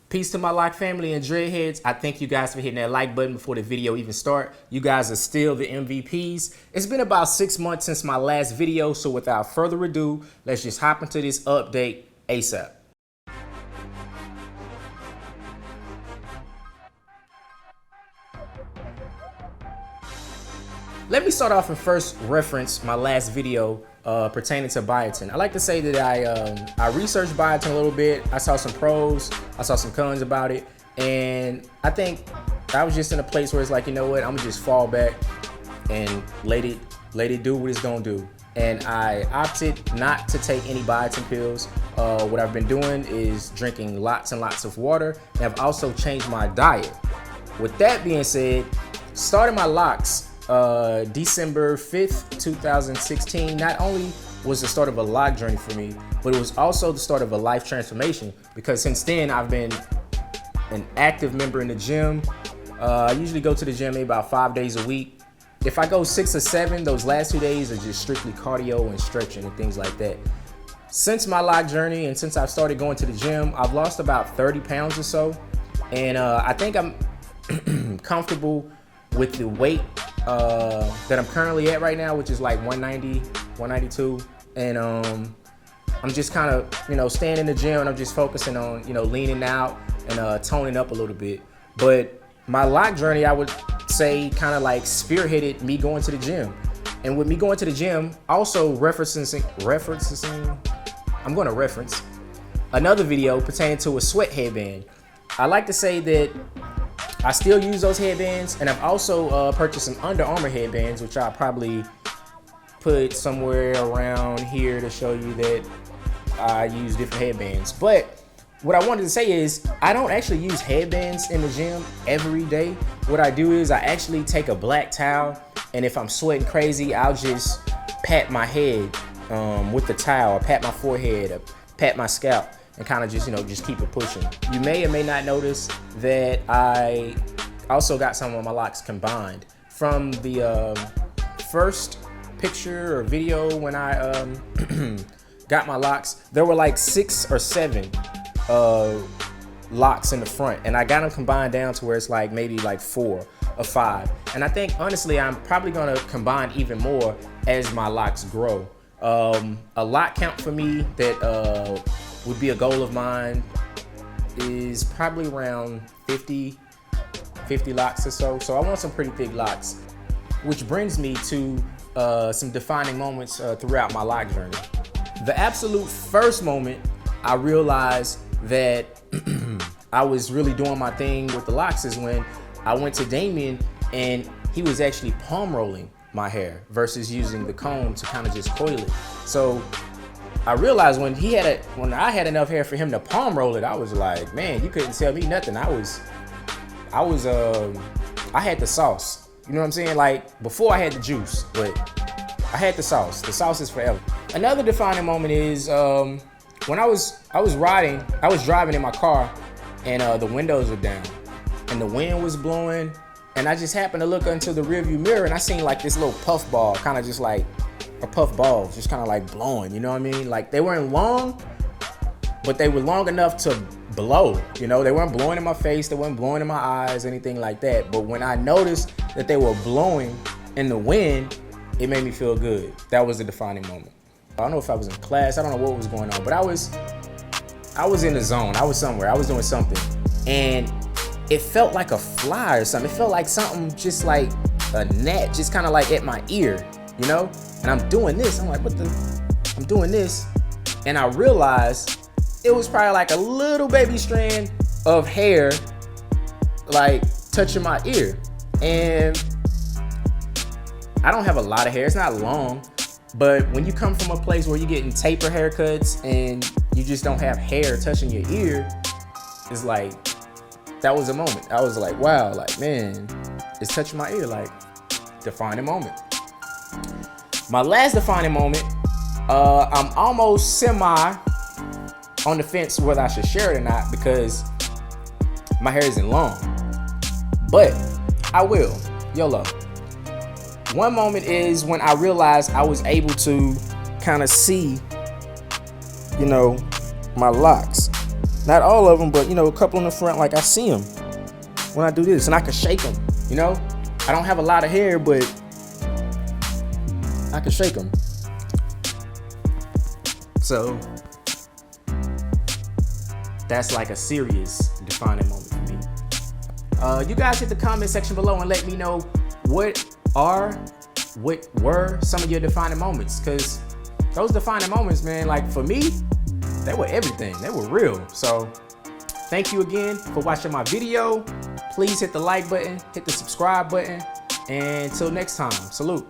Peace to my Loc family and dreadheads. I thank you guys for hitting that like button before the video even start. You guys are still the MVPs. It's been about 6 months since my last video, so without further ado, let's just hop into this update ASAP. Let me start off and first reference my last video pertaining to biotin. I like to say that I researched biotin a little bit. I saw some pros, I saw some cons about it, and I think I was just in a place where it's like, you know what, I'm gonna just fall back and let it do what it's gonna do. And I opted not to take any biotin pills. What I've been doing is drinking lots and lots of water, and I've also changed my diet. With that being said, starting my Locs December 5th, 2016, not only was the start of a Loc journey for me, but it was also the start of a life transformation, because since then I've been an active member in the gym. I usually go to the gym maybe about 5 days a week. If I go 6 or 7, those last 2 days are just strictly cardio and stretching and things like that. Since my Loc journey and since I've started going to the gym, I've lost about 30 pounds or so. And I think I'm comfortable with the weight that I'm currently at right now, which is like 190, 192. And I'm just kind of, staying in the gym, and I'm just focusing on, leaning out and toning up a little bit. But my Loc journey, I would say, kind of like spearheaded me going to the gym. And with me going to the gym, also referencing, I'm going to reference another video pertaining to a sweat headband. I like to say that I still use those headbands, and I've also purchased some Under Armour headbands, which I'll probably put somewhere around here to show you that I use different headbands. But what I wanted to say is, I don't actually use headbands in the gym every day. What I do is I actually take a black towel, and if I'm sweating crazy, I'll just pat my head with the towel, or pat my forehead, or pat my scalp, and kind of just keep it pushing. You may or may not notice that I also got some of my Locs combined. From the first picture or video when I got my Locs, there were like 6 or 7 Locs in the front, and I got them combined down to where it's like maybe like 4 or 5. And I think honestly, I'm probably gonna combine even more as my Locs grow. A Loc count for me that would be a goal of mine is probably around 50 Locs or so. So I want some pretty big Locs, which brings me to some defining moments throughout my Loc journey. The absolute first moment I realized that I was really doing my thing with the Locs is when I went to Damien and he was actually palm rolling my hair versus using the comb to kind of just coil it. So I realized when I had enough hair for him to palm roll it, I was like, man, you couldn't tell me nothing. I had the sauce. You know what I'm saying? Like, before I had the juice, but I had the sauce. The sauce is forever. Another defining moment is when I was driving in my car, and the windows were down, and the wind was blowing, and I just happened to look into the rearview mirror, and I seen like this little puff ball, kind of just like a puff ball, just kind of like blowing, you know what I mean? Like, they weren't long, but they were long enough to blow, They weren't blowing in my face, they weren't blowing in my eyes, anything like that. But when I noticed that they were blowing in the wind, it made me feel good. That was the defining moment. I don't know if I was in class, I don't know what was going on, but I was in the zone. I was somewhere, I was doing something, and it felt like a fly or something. It felt like something just like a gnat, just kind of like at my ear, And I'm doing this. I'm like, I'm doing this. And I realized it was probably like a little baby strand of hair, like touching my ear. And I don't have a lot of hair. It's not long. But when you come from a place where you're getting taper haircuts and you just don't have hair touching your ear, it's like, that was a moment. I was like, wow, like, man, it's touching my ear, like, defining moment. My last defining moment, I'm almost semi on the fence whether I should share it or not, because my hair isn't long, but I will, YOLO. One moment is when I realized I was able to kind of see, my Locs. Not all of them, but you know, a couple in the front, like I see them when I do this, and I can shake them, you know? I don't have a lot of hair, but I can shake them. So that's like a serious defining moment for me. You guys hit the comment section below and let me know what were some of your defining moments, because those defining moments, man, like for me, they were everything. They were real. So thank you again for watching my video. Please hit the like button, hit the subscribe button, and until next time, salute.